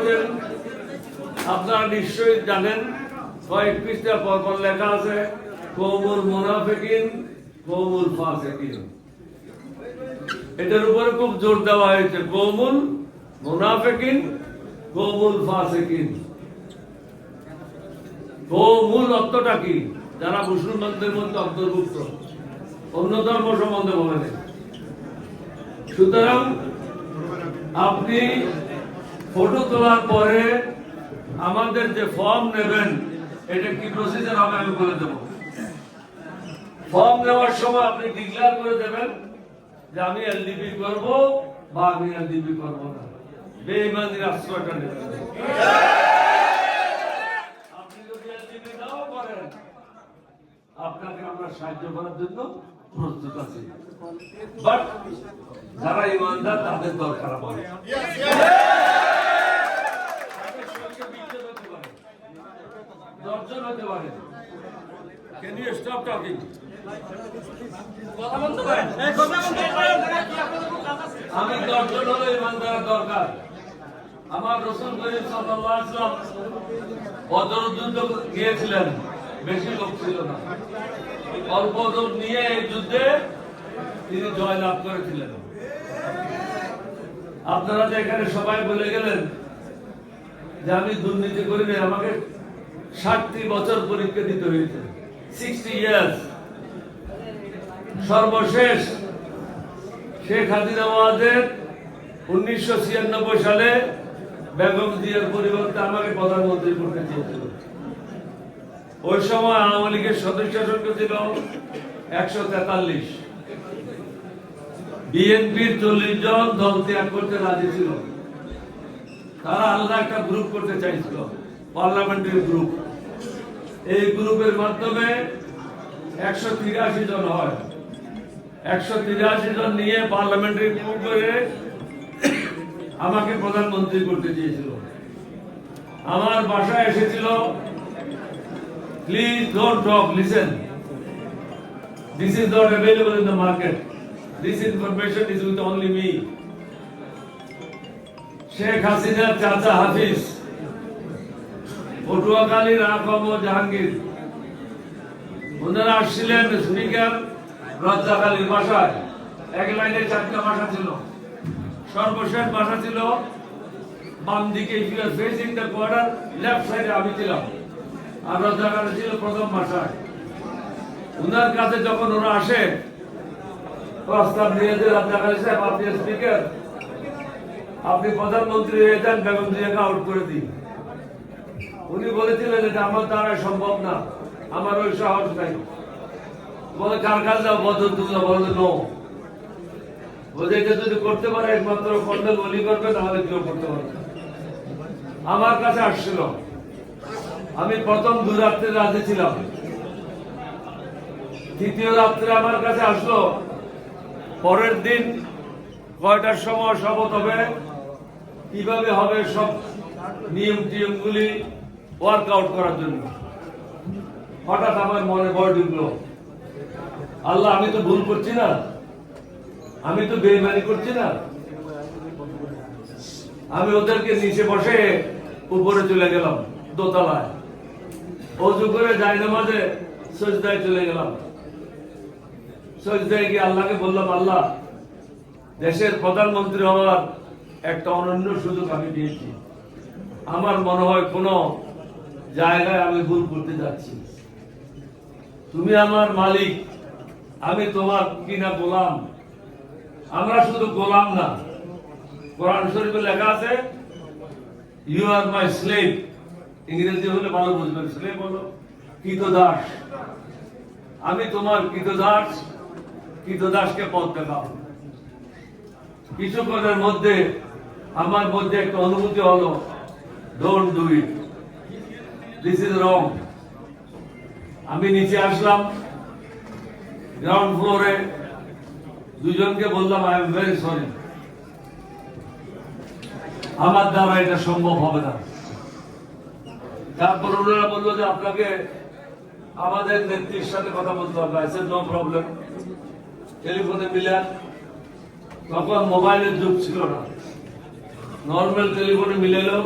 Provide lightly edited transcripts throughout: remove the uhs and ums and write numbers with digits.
হয়েছেন আপনারা নিশ্চয়ই জানেন, কয়েক পৃষ্ঠা পর লেখা আছে কওমুল মুনাফিকিন কওমুল ফাসিকিন। এটার উপরে খুব জোর দেওয়া হয়েছে, কওমুল মুনাফিকিন কওমুল ফাসিকিন। কওমুল অর্থটা কি? যারা মুসলমানদের মধ্যে অন্তর্ভুক্ত, অন্য ধর্ম সম্বন্ধে বলে নেই। সুতরাং আপনি ফটো তোলার পরে আমাদের যে ফর্ম নেবেন, এটা কি প্রসিজার হবে আমি বলে দেব। ফর্ম নেওয়ার সময় আপনি ডিক্লেয়ার করে দেবেন যে আমি এলডিপি করব বা আমি এলডিপি করব না। বেঈমানির আশ্রয়টা নেবেন। আপনি যদি এলডিপি নাও করেন, আপনাকে আমরা সাহায্য করার জন্য প্রস্তুত আছি। বাট যারা ইমানদার তাদের দরকার আমাদের। দর্জন হতে পারে। Can you stop talking? আমি দর্জন হলে ইমানদার দরকার। আমার রাসূল করিম সাল্লাল্লাহু আলাইহি ওয়াসাল্লাম বদর যুদ্ধ গিয়েছিলেন, বেশি লোক ছিল না, অল্প লোক নিয়ে এই যুদ্ধে তিনি জয়লাভ করেছিলেন। আপনারা যে এখানে সবাই বলে গেলেন যে আমি দুর্নীতি করিনি, আমাকে 60 বছর পরীক্ষা দিতে হয়েছে, 60 ইয়ার্স। সর্বশেষ শেখ হাসিনা মহাদের 1996 সালে বেগম জিয়ার পরিবর্তে আমাকে প্রধানমন্ত্রী করতে চেয়েছিল। ওই সময় আওয়ামী লীগের সদস্য সংখ্যা ছিল 143। বিএনপির 40 জন দল ত্যাগ করতে রাজি ছিল। তারা আলাদা একটা গ্রুপ করতে চাইছিল, পার্লামেন্টারি গ্রুপ। এই গ্রুপের মাধ্যমে 183 জন হয়। 183 জন নিয়ে পার্লামেন্টারি গ্রুপ করে আমাকে প্রধানমন্ত্রী করতে চেয়েছিল। আমার বাসায় এসেছিল, please don't talk, listen, this is not available in the market, this information is with only me. Sheikh হাসিনার চাচা হাফিজ, পটুয়াখালীর আহম জাহাঙ্গীর, ওনারা আসছিলেন স্পিকার রাজ্জাক আলীর বাসায়। এক লাইনে 4টা ভাষা ছিল। সর্বশেষ ভাষা ছিল বাম দিকে, if you are facing the quarter, left সাইডে আমি ছিলাম, আর রাজ্জাক আলী ছিল প্রথম ভাষায়। ওনার কাছে যখন ওরা আসে, প্রস্তাব নিয়ে যে রাজ্জাক আলী সাহেব, আপনি স্পিকার, আপনি প্রধানমন্ত্রী হয়ে যান, বেগম জিয়াকে আউট করে দিন। উনি বলেছিলেন যে আমার দ্বারা সম্ভব না, আমার ওই সাহস নাই। বলে কার কাজ যাও, বদরুল্লাহ বলে নো, বলে এটা যদি করতে পারে একমাত্র কর্নেল বলি করবে, তাহলে কেউ করতে পারবে। আমার কাছে আসছিল, আমি প্রথম 2 রাত্রে রাজি ছিলাম। 3য় রাত্রে আমার কাছে আসলো, পরের দিন কয়টার সময় শপথ হবে, কিভাবে হবে, সব নিয়ম টিয়মগুলি ওয়ার্কআউট করার জন্য। হঠাৎ আমার মনে ভয় ঢুকলো, আল্লাহ আমি তো ভুল করছি না, আমি তো বেঈমানি করছি না। আমি ওদেরকে নিচে বসে উপরে চলে গেলাম, দোতলায়, ওযু করে জায়নামাজে সিজদায় চলে গেলাম। সিজদায় গিয়ে আল্লাহকে বললাম, আল্লাহ, দেশের প্রধানমন্ত্রী হওয়ার একটা অনন্য সুযোগ আমি পেয়েছি। আমার মনে হয় কোন জায়গায় আমি ভুল করতে যাচ্ছি। তুমি আমার মালিক, আমি তোমার কিনা গোলাম। আমরা শুধু গোলাম না, কোরআন শরীফে লেখা আছে ইউ আর মাই স্লেভ। ইংরেজি হলে ভালো বুঝবেন, স্লেভ হলো কৃতদাস। আমি তোমার কৃতদাস, কৃতদাসকে পথ দেখাও। কিছুক্ষণের মধ্যে আমার মধ্যে একটা অনুভূতি হলো, don't do it, this is wrong. আমি নিচে আসলাম, গ্রাউন্ড ফ্লোরে দুজনকে বললাম, আই এম ভেরি সরি, আমার দ্বারা এটা সম্ভব হবে না। তারপর ওনারা বললো যে আপনাকে আমাদের নেত্রীর সাথে কথা বলতে হবে। I said no problem. টেলিফোনে মিলান, তখন মোবাইলের যুগ ছিল না, নর্মাল টেলিফোনে মিলালো,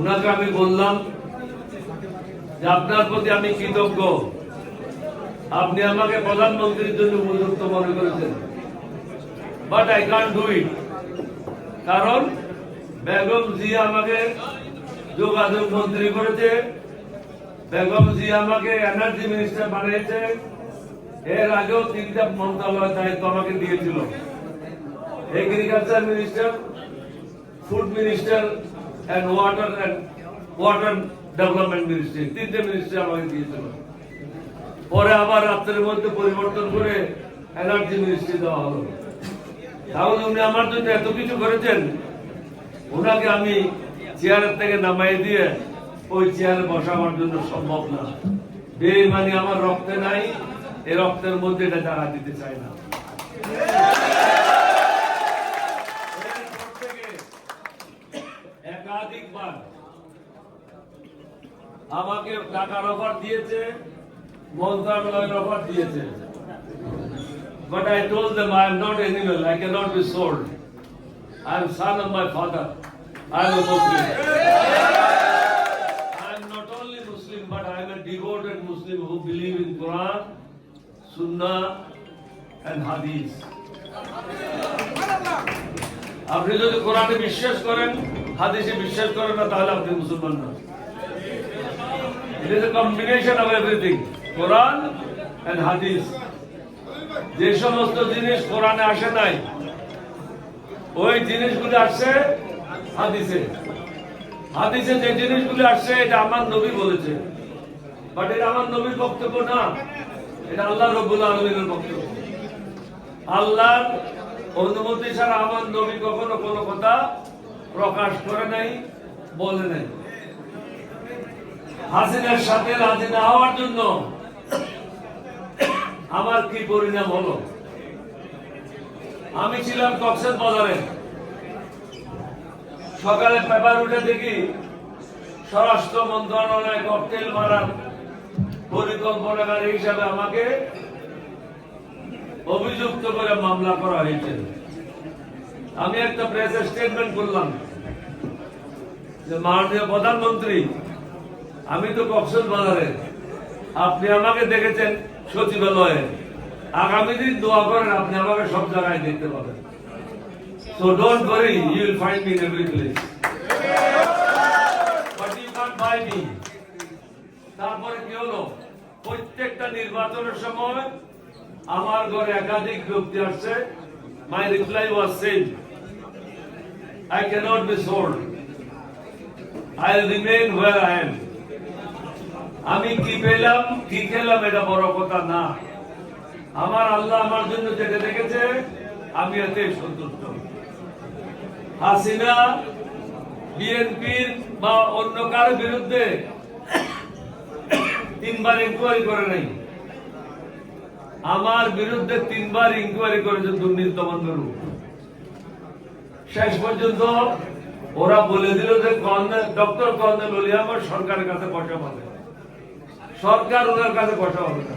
উনাকে আমি বললাম যে আপনার প্রতি আমি কৃতজ্ঞ, আপনি আমাকে প্রধানমন্ত্রীর জন্য উপযুক্ত মনে করেছেন, but I can do it. কারণ বেগম জিয়া আমাকে যোগাযোগ মন্ত্রী করেছে, বেগম জিয়া আমাকে এনার্জি মিনিস্টার বানিয়েছে, এর আগেও 3টা মন্ত্রণালয়ের দায়িত্ব আমাকে দিয়েছিল, agriculture minister, food minister and water development ministry, 3টে মিনিস্ট্রি আমাকে দিয়েছিল। পরে আবার রাত্রের মধ্যে পরিবর্তন করে এনার্জি মিনিস্ট্রি দেওয়া হলো। তাহলে উনি আমার জন্য এত কিছু করেছেন, ওনাকে আমি চেয়ারের থেকে নামাই দিয়ে ওই চেয়ারে বসা আমার জন্য সম্ভব না। বেঈমানি আমার রক্তে নাই, এই রক্তের মধ্যে এটা জায়গা দিতে চাই না। একাধিকবার আমাকে টাকার অফার দিয়েছে, মন্ত্রণালয়ের অফার দিয়েছে, but I told them I am not animal, I cannot be sold. I am son of my father. I am a Muslim. I am not only Muslim, but I am a devoted Muslim who believe in Quran, Sunnah and Hadith. আপনি যদি কোরআনে বিশ্বাস করেন, হাদিসে বিশ্বাস করেন না, তাহলে আপনি মুসলমান না। It is a combination of everything, Quran and Hadith. যে সমস্ত জিনিস কোরআনে আসে নাই, ওই জিনিসগুলো আসছে হাদিসে। হাদিসে যে জিনিসগুলো আসছে এটা আমার নবী বলেছে, বাট এটা আমার নবীর বক্তব্য না, এটা আল্লাহ রাব্বুল আলামিনের বক্তব্য। আল্লাহর অনুমতি ছাড়া আমার নবী কখনো কোনো কথা প্রকাশ করে নাই, বলে নাই। হাসিনার সাথে রাজি না হওয়ার জন্য আমার কি পরিণাম হলো? আমি ছিলাম কক্সবাজারে, সকালে পেপার উঠে দেখি স্বরাষ্ট্র মন্ত্রণালয়ে ককটেল মারার পরিকল্পনাকারী হিসাবে আমাকে অভিযুক্ত করে মামলা করা হয়েছে। আমি একটা প্রেস স্টেটমেন্ট করলাম যে মাননীয় প্রধানমন্ত্রী, আমি তো কক্সবাজারে, আপনি আমাকে দেখেছেন সচিবালয়ে, আগামী দিন দোয়া করেন আপনি আমাকে সব জায়গায় দেখতে পাবেন। So don't worry, you will find me in every place. But you can't buy me. তারপরে কি হলো? প্রত্যেকটা নির্বাচনের সময় আমার ঘরে একাধিক ব্যক্তি আসছে। My reply was same. I cannot be sold. I will remain where I am. আমি কি পেলাম কি খেলাম এটা বড় কথা না, আমার আল্লাহ আমার জন্য যেটা রেখেছে আমি এতে সন্তুষ্ট। হাসিনা বিএনপির বা অন্য কারো বিরুদ্ধে 3বার ইনকোয়ারি করে নাই, আমার বিরুদ্ধে 3বার ইনকোয়ারি করেছে দুর্নীতি দমন ব্যুরো। শেষ পর্যন্ত ওরা বলে দিল যে ডক্টর কর্নেল ওলি আমার সরকারের কাছে পয়সা পাবে, সরকার ওনার কাছে পয়সা পাবে না।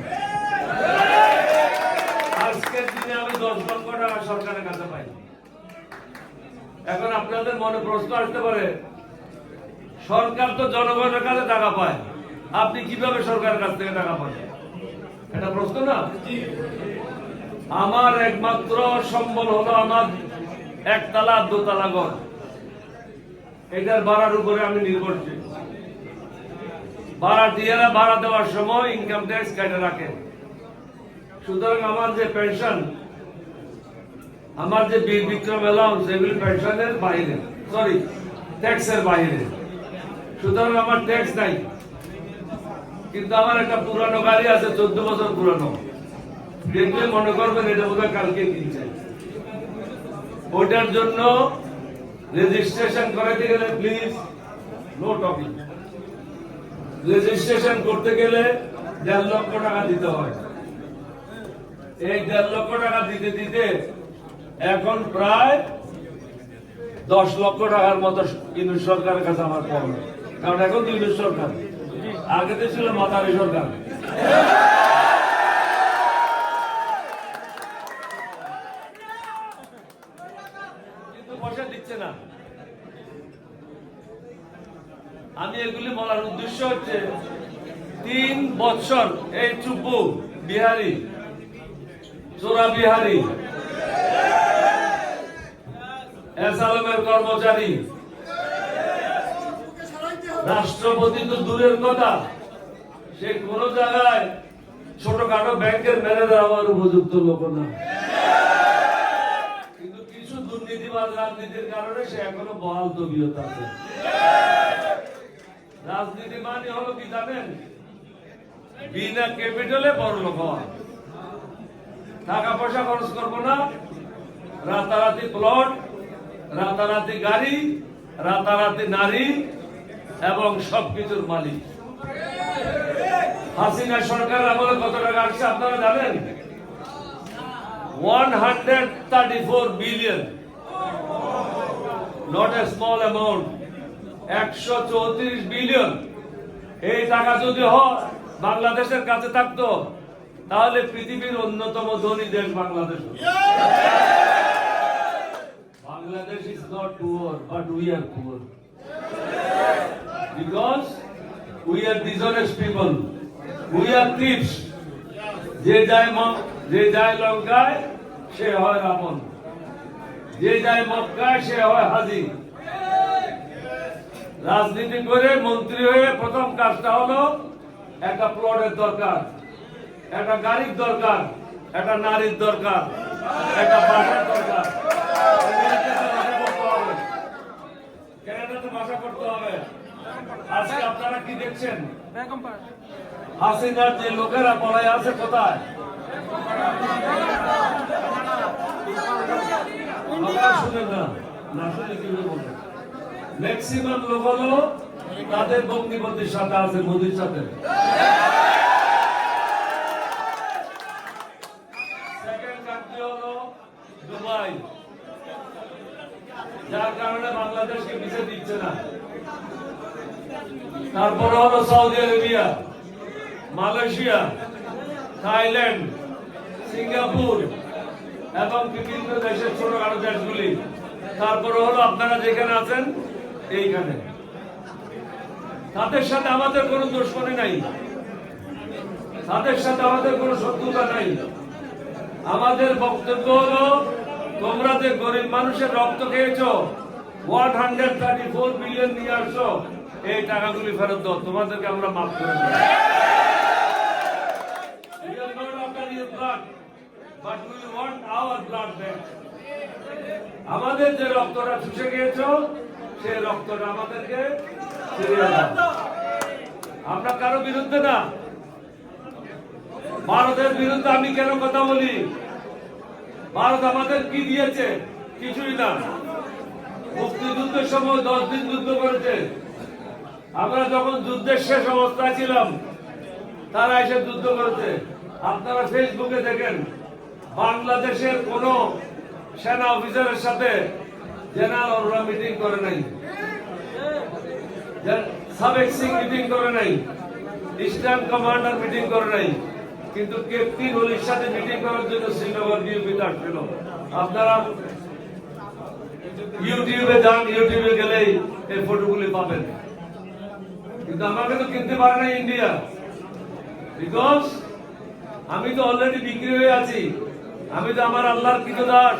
আজকের দিনে আমি 10 লক্ষ টাকা সরকারের কাছে পাই। এখন আপনাদের মনে প্রশ্ন আসতে পারে, সরকার তো জনগণের কাছে টাকা পায়, আপনি কিভাবে সরকারের কাছ থেকে টাকা পান? এটা প্রশ্ন না? আমার একমাত্র সম্বল হলো আমার একতলা 2তলা ঘর, এটার ভাড়ার উপরে আমি নির্ভরশীল। ভাড়াটিয়ারা ভাড়া দেওয়ার সময় ইনকাম ট্যাক্স কেটে রাখে, সুতরাং আমার যে পেনশন, আমার যে বীর বিক্রম অ্যালাউন্স, এগুলি পেনশনের বাইরে, সরি ট্যাক্সের বাইরে, সুতরাং আমার ট্যাক্স নাই। কিন্তু আমার একটা পুরানো গাড়ি আছে, 14 বছর পুরানো, দেখলে মনে করবেন এটা বোধহয় কালকে কিনছে। ওটার জন্য রেজিস্ট্রেশন করাতে গেলে প্লিজ নো টপিক, রেজিস্ট্রেশন করতে গেলে 1.5 লক্ষ টাকা দিতে হয়। এই 1.5 লক্ষ টাকা দিতে দিতে এখন প্রায় 10 লক্ষ টাকার মতো ইউনিট সরকারের কাছে আমার পাওয়া, কারণ এখন ইউনিট সরকার, আগে তো ছিল মাতারি সরকার। কিন্তু পয়সা দিচ্ছে না। আমি এগুলি বলার উদ্দেশ্য হচ্ছে 3 বছর এই চুপু বিহারি চোরা বিহারি এসালামের কর্মচারী রাষ্ট্রপতি তো দূরের কথা, সে কোন জায়গায় ছোটখাটো ব্যাংকের ম্যানেজার হওয়ার উপযুক্ত লোক না, কিন্তু কিছু দুর্নীতিবাদ রাজনীতির কারণে সে এখনো বহাল তবিয়ত আছে। রাজনীতি মানে হলো কি জানেন? বিনা ক্যাপিটালে বড় লোক হওয়া, টাকা পয়সা খরচ করবো না, রাতারাতি প্লট, রাতারাতি গাড়ি, রাতারাতি নারী এবং সবকিছুর মালিক। হাসিনা সরকার আমলে কত টাকা আসছে আপনারা জানেন? 134 billion, not a small amount. 134 billion. এই টাকা যদি বাংলাদেশের কাছে থাকতো তাহলে পৃথিবীর অন্যতম ধনী দেশ Bangladesh. Bangladesh is not poor, but we are poor. Because we are dishonest people. We are thieves. যে যায় লঙ্কায় সে হয় রাবণ, যে যায় মক্কায় সে হয় হাজি। রাজনীতি করে মন্ত্রী হয়ে প্রথম কাজটা হলো একটা প্লটের দরকার, একটা গাড়ির দরকার, একটা নারীর দরকার, একটা বাসার দরকার। ক্যানাডাতে বাসা করতে হবে। আজকে আপনারা কি দেখছেন? হাসিনার যে লোকেরা পলায় আছে কোথায়? শুনেন না, না শুনে কি বলবেন? ম্যাক্সিমাম লোক হলো তাদের বঙ্গবন্ধুর সাথে আছে, মোদির সাথে। সেকেন্ড কান্ট্রি হলো দুবাই, যার কারণে বাংলাদেশকে ভিসা দিচ্ছে না। তারপরে হলো Saudi Arabia, Malaysia, Thailand, Singapore এবং বিভিন্ন দেশের ছোটখাটো দেশগুলি। তারপরে হলো আপনারা যেখানে আছেন এইখানে। তাদের সাথে আমাদের কোনো দুশ্মনী নাই, তাদের সাথে আমাদের কোনো শত্রুতা নাই। আমাদের বক্তব্য হলো তোমরা যে গরিব মানুষের রক্ত খেয়েছো, 134 বিলিয়ন নিয়ে আসছো, এই টাকাগুলি ফেরত দাও, তোমাদেরকে আমরা মাফ করে দেব। We are not after your blood, but we want our blood back. আমাদের যে রক্তটা চুষে গিয়েছো সেই রক্তটা আমাদেরকে ফিরিয়ে দাও। আমরা কারো বিরুদ্ধে না, ভারতের বিরুদ্ধে আমি কেন কথা বলি? ভারত আমাদের কি দিয়েছে? কিছুই না। মুক্তিযুদ্ধের সময় 10 দিন যুদ্ধ করেছে। আমরা যখন যুদ্ধের শেষ অবস্থায় ছিলাম তারা এসে যুদ্ধ করেছে। আপনারা ফেসবুকে দেখেন, বাংলাদেশের কোন সেনা অফিসারের সাথে জেনারেলরা মিটিং করে নাই, সাবেক সিং মিটিং করে নাই, ইস্টার্ন কমান্ডার মিটিং করে নাই, কিন্তু ক্যাপ্টেন হলির সাথে মিটিং করার জন্য শ্রীনগর ডিউটিতে আসছিল। আপনারা ইউটিউবে যান, ইউটিউবে গেলেই এই ফটোগুলি পাবেন। কিন্তু আমাকে তো কিনতে পারে না ইন্ডিয়া, বিকজ আমি তো অলরেডি বিক্রি হয়ে আছি। আমি তো আমার আল্লাহর কৃতদাস,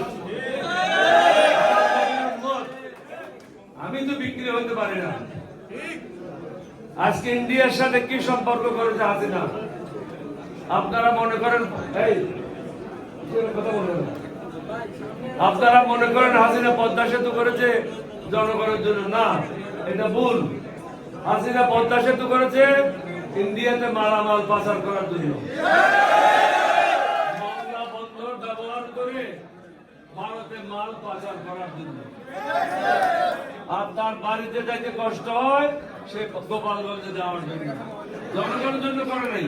আমি তো বিক্রি হতে পারি না। আজকে ইন্ডিয়ার সাথে কি সম্পর্ক করেছে হাসিনা? আপনারা মনে করেন আপনারা মনে করেন হাসিনা পদ্মা সেতু করেছে জনগণের জন্য? না, এটা ভুল। হাসিনা পদ্মা সেতু করেছে ইন্ডিয়াতে মালামাল পাচার করার জন্য, বাংলা বন্দর ব্যবহার করে ভারতে মাল পাচার করার জন্য। আর তার বাড়িতে যাইতে কষ্ট হয় সে গোপালগঞ্জে যাওয়ার জন্য, জনগণের জন্য করে নাই।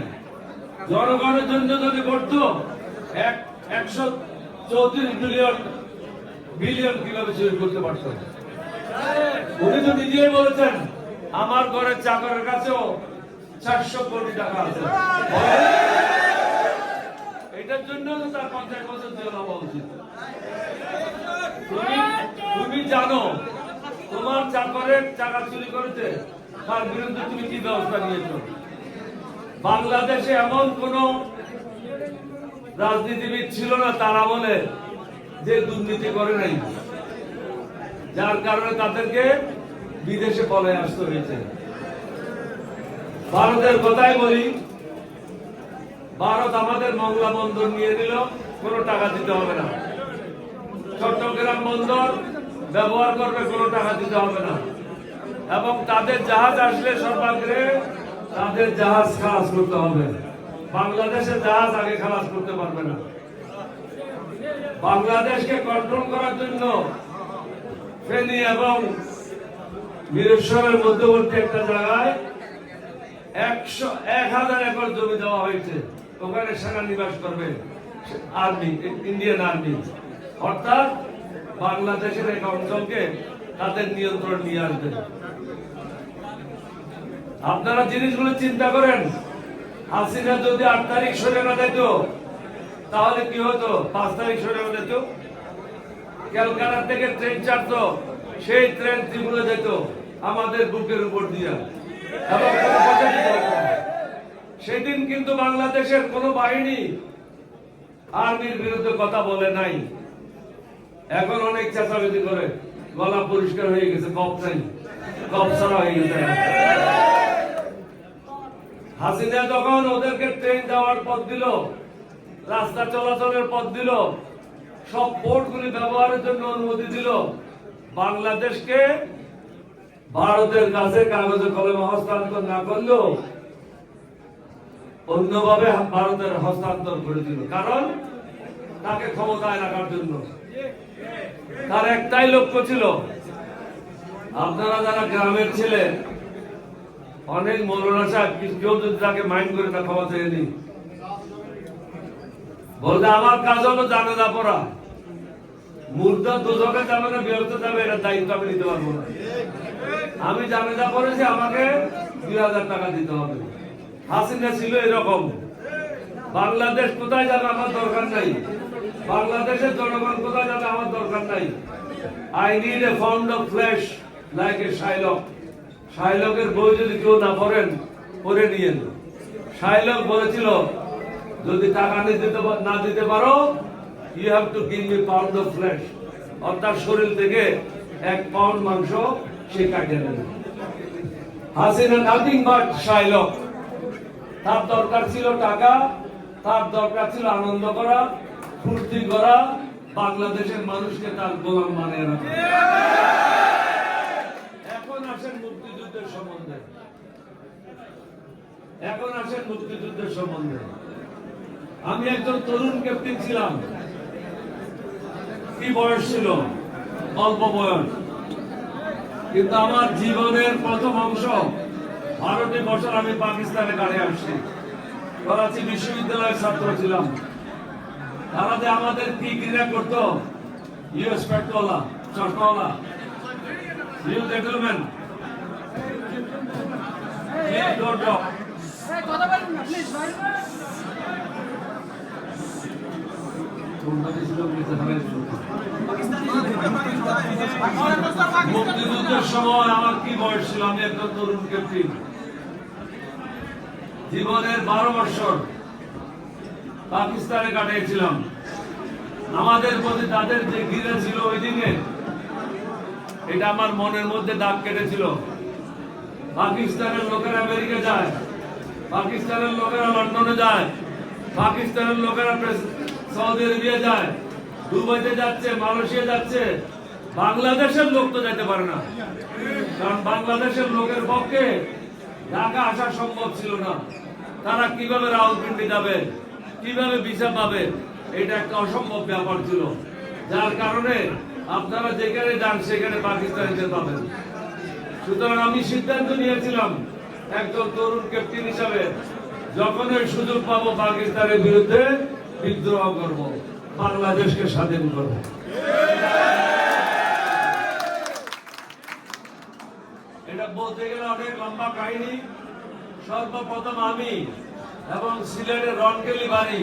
জনগণের জন্য যদি করতো 134 বিলিয়ন কিভাবে চুরি করতে পারত? উনি তো নিজেই বলেছেন আমার ঘরের চাকরের কাছেও 400 কোটি টাকা আছে। এটার জন্য তার 50 বছর জেল হওয়া উচিত। তুমি জানো তোমার চাকরের টাকা চুরি করেছে, তার বিরুদ্ধে তুমি কি ব্যবস্থা নিয়েছো? বাংলাদেশে এমন কোন রাজনীতিবিদ ছিল না তার আমলে যে দুর্নীতি করে নাই, যার কারণে তাদেরকে বিদেশে পলায় আসতে হয়েছে। ভারতের কথাই বলি, ভারত আমাদের মংলা বন্দর নিয়ে নিল, কোনো টাকা দিতে হবে না। চট্টগ্রাম বন্দর ব্যবহার করবে, কোনো টাকা দিতে হবে না। এবং তাদের জাহাজ আসলে সর্বাগ্রে তাদের জাহাজ খালাস করতে হবে। বাংলাদেশের জাহাজ আগে খালাস করতে পারবে না। বাংলাদেশকে কন্ট্রোল করার জন্য ফেনী এবং বীরেশ্বরের মধ্যবর্তী একটা জায়গায় 1000 একর জমি দেওয়া হয়েছে। ওখানে সেনানিবাস করবে আর্মি, ইন্ডিয়ান আর্মি। অর্থাৎ বাংলাদেশের এক অঞ্চলকে তাদের নিয়ন্ত্রণ নিয়ে আসবে। আপনারা জিনিসগুলো চিন্তা করেন, হাসিনা যদি 8 তারিখ সরে না যেত তাহলে কি হতো? 5 তারিখ সরে না যেত, ক্যালকাটা থেকে ট্রেন ছাড়তো, সেই ট্রেন ত্রিপুরা যেত আমাদের বুকের উপর দিয়া, এবং সেদিন কিন্তু বাংলাদেশের কোন বাহিনী আর্মির বিরুদ্ধে কথা বলে নাই। এখন অনেক চেঁচামেচি করে, গলা পরিষ্কার হয়ে গেছে, কপ নাই, কপ ছাড়া হয়ে গেছে। হাসিনা যখন ওদেরকে ট্রেন যাওয়ার পথ দিল, রাস্তা চলাচলের পথ দিল, সব পোর্টগুলি ব্যবহারের জন্য অনুমতি দিল, বাংলাদেশকে ভারতের কাছে কাগজে কলমে হস্তান্তর না করলেও অন্যভাবে ভারতের হস্তান্তর করে দিল। কারণ তাকে ক্ষমতায় রাখার জন্য তার একটাই লক্ষ্য ছিল। আপনারা যারা গ্রামের ছেলে, অনেক মৌলানা সাহেব কেউ যদি তাকে মাইন্ড করে তা ক্ষমা চেয়ে নি, বলতে আমার কাজ হলো জানাজা পড়া, মুর্দা দুজকে যাবে না বেরোতে যাবে, এটা দায়িত্ব আমি নিতে পারবো না। আমি জানাজা পড়েছি, আমাকে 2000 টাকা দিতে হবে। হাসিনা ছিল এরকম, বাংলাদেশ কোথায় যাবে আমার দরকার নাই, বাংলাদেশের জনগণ কোথায় যাবে আমার দরকার নাই। I need a pound of flesh like a Shylock. শাইলকের বই যদি কেউ না পড়েন, পড়ে নিয়েন। শাইলক বলেছিল, যদি টাকা না দিতে পারো, you have to give me pound of flesh, অর্থাৎ শরীর থেকে 1 পাউন্ড মাংস সে কাটিয়ে নেবে। Hasina nothing but Shylock. তার দরকার ছিল টাকা, তার দরকার ছিল আনন্দ করা, ফুর্তি করা, বাংলাদেশের মানুষকে তার গোলাম বানিয়ে রাখা। এখন আসেন মুক্তিযুদ্ধের সম্বন্ধে, এখন আসেন মুক্তিযুদ্ধের সম্বন্ধে। আমি একজন তরুণ ক্যাপ্টেন ছিলাম। কি বয়স ছিল? অল্প বয়স। কিন্তু আমার জীবনের প্রথম অংশ 12টি বছর আমি পাকিস্তানে কাটিয়ে আসছি। করাচি বিশ্ববিদ্যালয়ের ছাত্র ছিলাম। তারা যে আমাদের কি ক্রীড়া করতো, ইউএস পেট্রোলা, চশমাওয়ালা, ইউ জেন্টলম্যান, মুক্তিযুদ্ধের সময় আমার কি বয়স ছিল? আমি একজন তরুণ ক্যাপ্টেন। জীবনের 12 বছর পাকিস্তানে কাটিয়েছিলাম। আমাদের প্রতি তাদের যে ঘৃণা ছিল ওই দিনে, এটা আমার মনের মধ্যে দাগ কেটেছিল। পাকিস্তানের লোকেরা আমেরিকা যায়, পাকিস্তানের লোকেরা লন্ডনে যায়, পাকিস্তানের লোকেরা সৌদি আরবিয়া যায়, দুবাইতে যাচ্ছে, মালয়েশিয়া যাচ্ছে। বাংলাদেশের লোক তো যেতে পারে না, কারণ বাংলাদেশের লোকের পক্ষে ঢাকা আসা সম্ভব ছিল না। তারা কিভাবে রাওয়ালপিন্ডি যাবে, কিভাবে ভিসা পাবে, এটা একটা অসম্ভব ব্যাপার ছিল। যার কারণে আপনারা যেখানে যান সেখানে পাকিস্তানিদের পাবেন। সুতরাং আমি সিদ্ধান্ত নিয়েছিলাম একজন তরুণ ক্যাপ্টেন হিসাবে, যখন ওই সুযোগ পাবো পাকিস্তানের বিরুদ্ধে বিদ্রোহ করব, বাংলাদেশকে স্বাধীন করব। এটা বলতে গেলে অনেক লম্বা কাহিনী। সর্বপ্রথম আমি এবং সিলেটের রনকেলি বাড়ি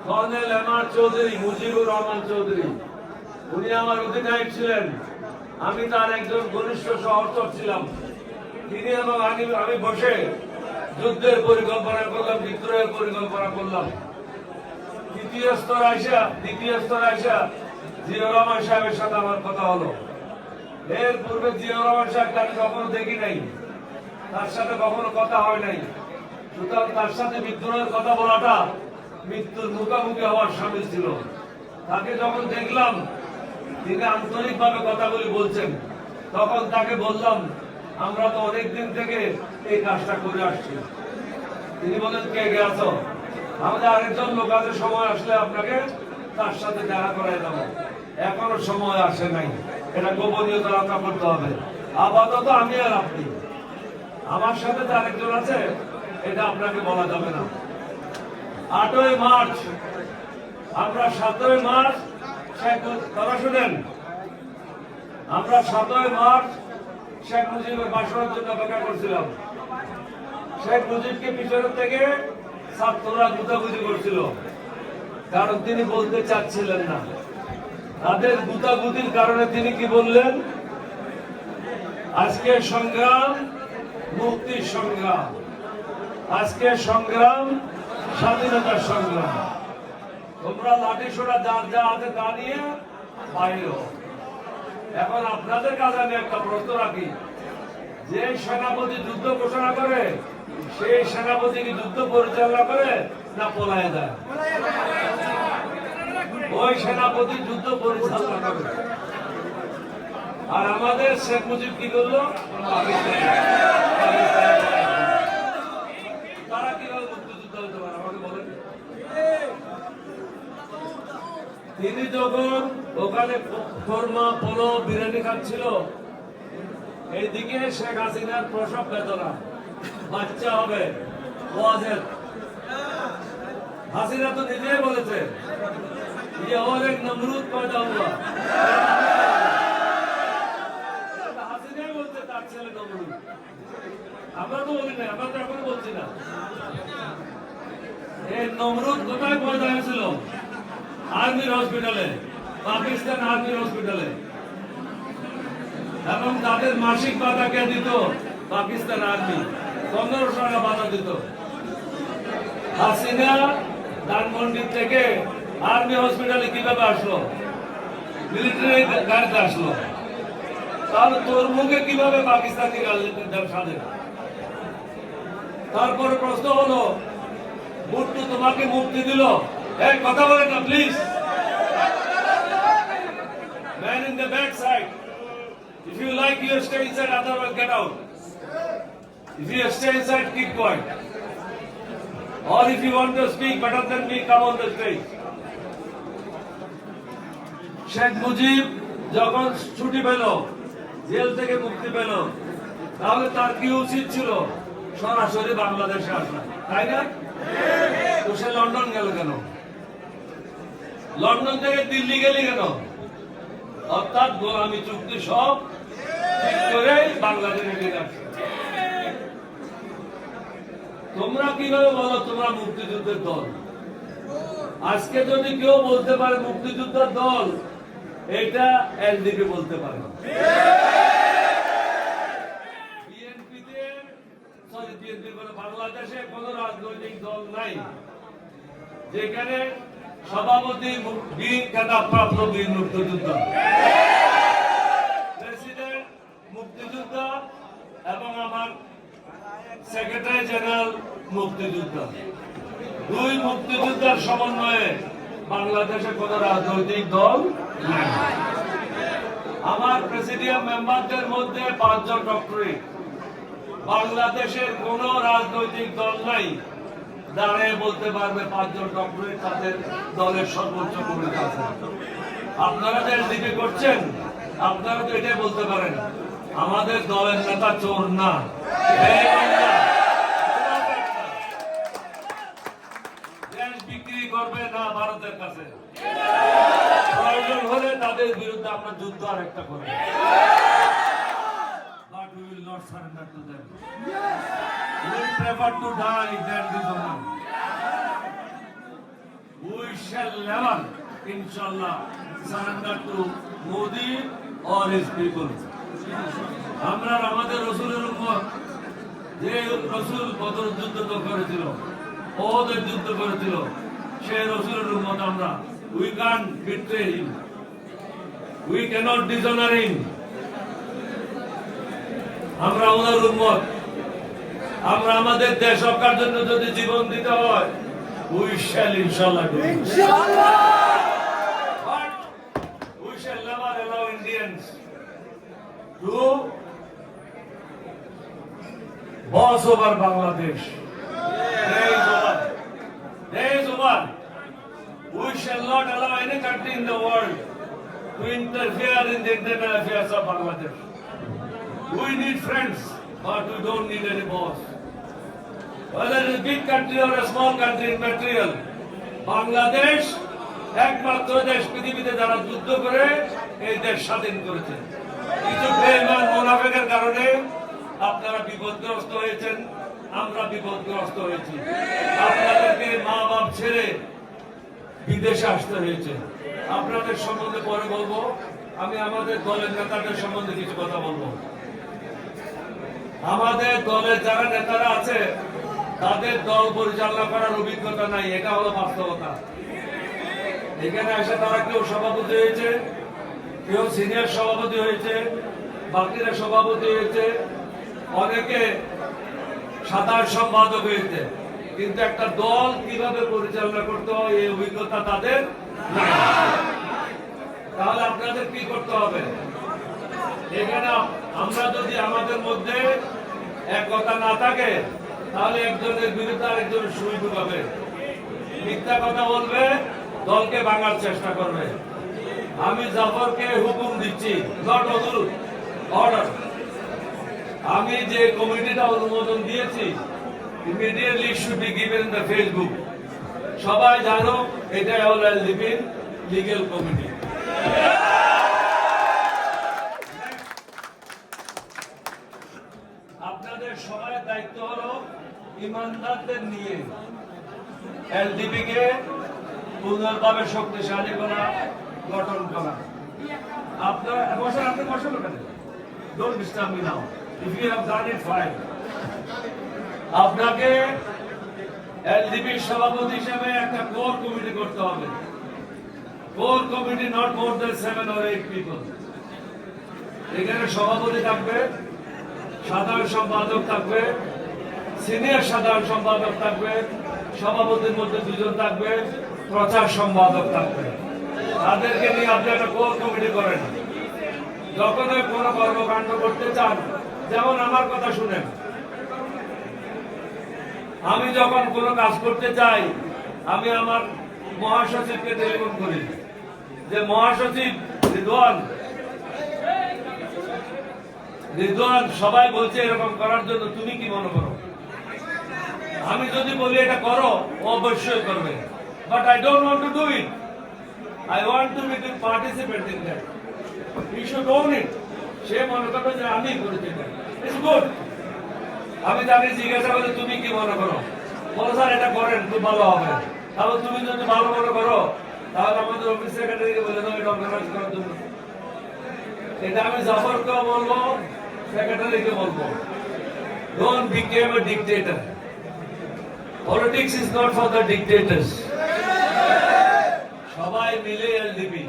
কর্নেল এমআর চৌধুরী, মুজিবুর রহমান চৌধুরী, উনি আমার অধিনায়ক ছিলেন। আমি তার একজন ঘনিষ্ঠ সহচর ছিলাম। তিনি এবং আমি বসে যুদ্ধের পরিকল্পনা করলাম, বিদ্রোহের পরিকল্পনা করলাম। দ্বিতীয় স্তর আইসা জিয়াউর রহমান সাহেবের সাথে আমার কথা হলো। এর পূর্বে জিয়াউর রহমান সাহেবকে আমি কখনো দেখি নাই, তার সাথে কখনো কথা হয় নাই। সুতরাং তার সাথে বিদ্রোহের কথা বলাটা মৃত্যুর মুখোমুখি হওয়ার সামিল ছিল। তাকে যখন দেখলাম তিনি আন্তরিকভাবে কথাগুলি বলছেন, তখন তাকে বললাম, আমরা তো অনেকদিন থেকে এই কাজটা করে আসছি। তিনি বলেন, কে গে আছো? আমাদের আরেকজন লোক আছে, সময় আসলে আপনাকে তার সাথে দেখা করাই দেবো। এখনো সময় আসে নাই, এটা গোপনীয়তা রক্ষা করতে হবে। আপাতত আমি আর আপনি, আমার সাথে যে আরেকজন আছে এটা আপনাকে বলা যাবে না। 8ই মার্চ আমরা 7ই মার্চ কথা শুনেন, আমরা 7ই মার্চ শেখ মুজিবের বাসনের জন্য অপেক্ষা করছিলাম। শেখ মুজিবকে পিছনের থেকে ছাত্ররা গুতাগুতি করছিল, কারণ তিনি বলতে চাচ্ছিলেন না। তাদের গুতাগুতির কারণে তিনি কি বললেন? আজকে সংগ্রাম মুক্তির সংগ্রাম, আজকে সংগ্রাম স্বাধীনতার সংগ্রাম। তোমরা লাঠি সোটা যার যা আছে তা নিয়ে বাইরে। এখন আপনাদের কাছে আমি একটা প্রশ্ন রাখি, যে সেনাপতি যুদ্ধ ঘোষণা করে সেই সেনাপতি কি যুদ্ধ পরিচালনা করে না পলায় যায়? ওই সেনাপতি যুদ্ধ পরিচালনা করে। আর আমাদের শেখ মুজিব কি করলো? তারা কিভাবে মুক্তিযুদ্ধ হতে পারে আমাকে বলেন। তিনি যখন ওখানে ফরমা পোলো বিরিয়ানি খাচ্ছিল, এইদিকে শেখ হাসিনার প্রসব বেদনা, বাচ্চা হবে। হাসিনা তো নিজেই বলেছে যে ওর এক নমরুদ পয়দা হুয়া। হাসিনাই বলছে তার ছেলে নমরুদ, আমরা তো বলি না, আমরা তো এখন বলছি না। এই নমরুদ কোথায় পয়দা হয়েছিল? আর্মির হসপিটালে, পাকিস্তান আর্মির হসপিটালে। এবং তাদের মাসিক ভাতা কে দিত? পাকিস্তান আর্মি 1500 টাকা ভাতা দিত। হাসিনা ধানমন্ডি থেকে আর্মি হসপিটালে কিভাবে আসলো? মিলিটারি গাড়িতে আসলো। তাহলে তোর মুখে কিভাবে পাকিস্তানি সাজে? তারপরে প্রশ্ন হলো, ভুট্টো তোমাকে মুক্তি দিল, এই কথা বলেন না please. Man in the back side. If you like, you stay inside, otherwise get out. If you stay inside, keep quiet. Or if you want to speak better than me, come on the stage. Sheikh Mujib যখন ছুটি পেল, jail থেকে মুক্তি পেল, তাহলে তার কি উচিত ছিল? সরাসরি বাংলাদেশে আসা, তাই না? তো সে লন্ডন গেল কেন? লন্ডন থেকে দিল্লি গেলি কেন? অর্থাৎ গোলামি চুক্তি সব ঠিক করে বাংলাদেশে নিয়ে আসছে। তোমরা কিভাবে বলো তোমরা মুক্তিযুদ্ধের দল? আজকে যদি কেউ বলতে পারে মুক্তিযুদ্ধের দল, এটা এলডিপি বলতে পারে। বিএনপি বলে বাংলাদেশে কোন রাজনৈতিক দল নাই যেখানে সভাপতি বীর খেতাবপ্রাপ্ত বীর মুক্তিযোদ্ধা, প্রেসিডেন্ট মুক্তিযোদ্ধা এবং আমার সেক্রেটারি জেনারেল মুক্তিযোদ্ধা। দুই মুক্তিযোদ্ধার সমন্বয়ে বাংলাদেশে কোন রাজনৈতিক দল নাই। আমার প্রেসিডিয়াম মেম্বারদের মধ্যে 5 জন ডক্টরেট। বাংলাদেশের কোন রাজনৈতিক দল নাই দাঁড়িয়ে বলতে পারবে 5 জন ডক্টরেট তাদের দলের সর্বোচ্চ ভূমিকা আছে। আপনারা যে এলডিপি করছেন, আপনারা তো এটাই বলতে পারেন আমাদের দলের নেতা চোর না, দেশ বিক্রি করবে না ভারতের কাছে। প্রয়োজন হলে তাদের বিরুদ্ধে আমরা যুদ্ধ আরেকটা করব। But we will not surrender to them. We will prefer to die than dishonor. We shall never, inshallah, surrender to Modi or his people. আমরা আমাদের রাসূলের উম্মত, যে রসুল বদর যুদ্ধ তো করেছিল, ওদের যুদ্ধ করেছিল, সে রসুলের উম্মত আমরা। We can betray him, we cannot dishonour him. আমরা ওনার উম্মত। আমরা আমাদের দেশ রক্ষার জন্য যদি জীবন দিতে হয়, উই শ্যাল ইনশাআল্লাহ ডু ইনশাআল্লাহ। But we shall never allow Indians to boss over Bangladesh. Day is over. Day is over. We shall not allow any country in the world to interfere in the internal affairs of Bangladesh. We need friends, but we don't need any boss. Whether it's a big country or a small country in material, Bangladesh একমাত্র দেশ পৃথিবীতে যারা যুদ্ধ করে এই দেশ স্বাধীন করেছে। কিছু বেঈমান মুনাফিকের কারণে আপনারা বিপদগ্রস্ত হয়েছেন, আমরা বিপদগ্রস্ত হয়েছি। আপনাদেরকে মা বাপ ছেড়ে বিদেশে আসতে হয়েছে। আপনাদের সম্বন্ধে পরে বলবো। আমি আমাদের দলের নেতাদের সম্বন্ধে কিছু কথা বলবো। আমাদের দলের যারা নেতারা আছে তাদের দল পরিচালনা করার অভিজ্ঞতা নাই, এটা হলো বাস্তবতা। এখানে এসে তারা কেউ সভাপতি হয়েছে, কেউ সিনিয়র সভাপতি হয়েছে, বাকিরা সভাপতি হয়েছে, অনেকে সাধারণ সম্পাদক হয়েছে, কিন্তু একটা দল কিভাবে পরিচালনা করতে হয় এই অভিজ্ঞতা তাদের নাই। তাহলে আপনাদের কি করতে হবে? এখানে আমরা যদি আমাদের মধ্যে একতা না থাকে তাহলে একজনের বিরুদ্ধে আরেকজনের সুই ঢুকাবে, মিথ্যা কথা বলবে, দলকে ভাঙার চেষ্টা করবে। আমি জাফরকে হুকুম দিচ্ছি, নট অর্ডার। আমি যে কমিটিটা অনুমোদন দিয়েছি, immediately should be given in the Facebook. সবাই জানো এটা হলো এলডিপির লিগ্যাল কমিটি। আপনাদের সবাই দায়িত্ব হলো ইমানদারদের নিয়ে এলডিপি কে পুনর্ভাবে শক্তিশালী করা, গঠন করা। আপনার বসেন, আপনি বসেন ওখানে। Don't disturb me now. If you have done it, fine. আপনাকে এলডিপির সভাপতি হিসেবে একটা কোর কমিটি করতে হবে। Core committee not more than 7 or 8 people. এখানে সভাপতি থাকবে, সাধারণ সম্পাদক থাকবে, সিনিয়র সাধারণ সম্পাদক থাকবে, সভাপতির মধ্যে 2 জন থাকবে, প্রচার সম্পাদক থাকবে। তাদেরকে নিয়ে আপনি একটা কোর কমিটি করেন। যখন কোনো কর্মকাণ্ড করতে চান, যেমন আমার কথা শুনেন, আমি যখন কোনো কাজ করতে চাই আমি আমার মহাসচিবকে টেলিফোন করি যে মহাসচিব রিদওয়ান সবাই বলছে এরকম করার জন্য, তুমি কি মনে করো? আমি যদি বলি এটা করো, অবশ্যই করবে, but I don't want to do it. I want to be the participant in that. You should own it. সে মনে করবে যে আমি করেছি, ইটস গুড। আমি তাকে জিজ্ঞাসা করি তুমি কি মনে করো, বলো স্যার এটা করেন খুব ভালো হবে। তাহলে তুমি যদি ভালো মনে করো তাহলে আমাদের অফিস সেক্রেটারিকে বলে দাও এটা অর্গানাইজ করার জন্য। এটা আমি জাফরকেও বলবো, সেক্রেটারিকে বলবো। Don't become a dictator. Politics is not for the dictators. সবাই মিলে এলডিপি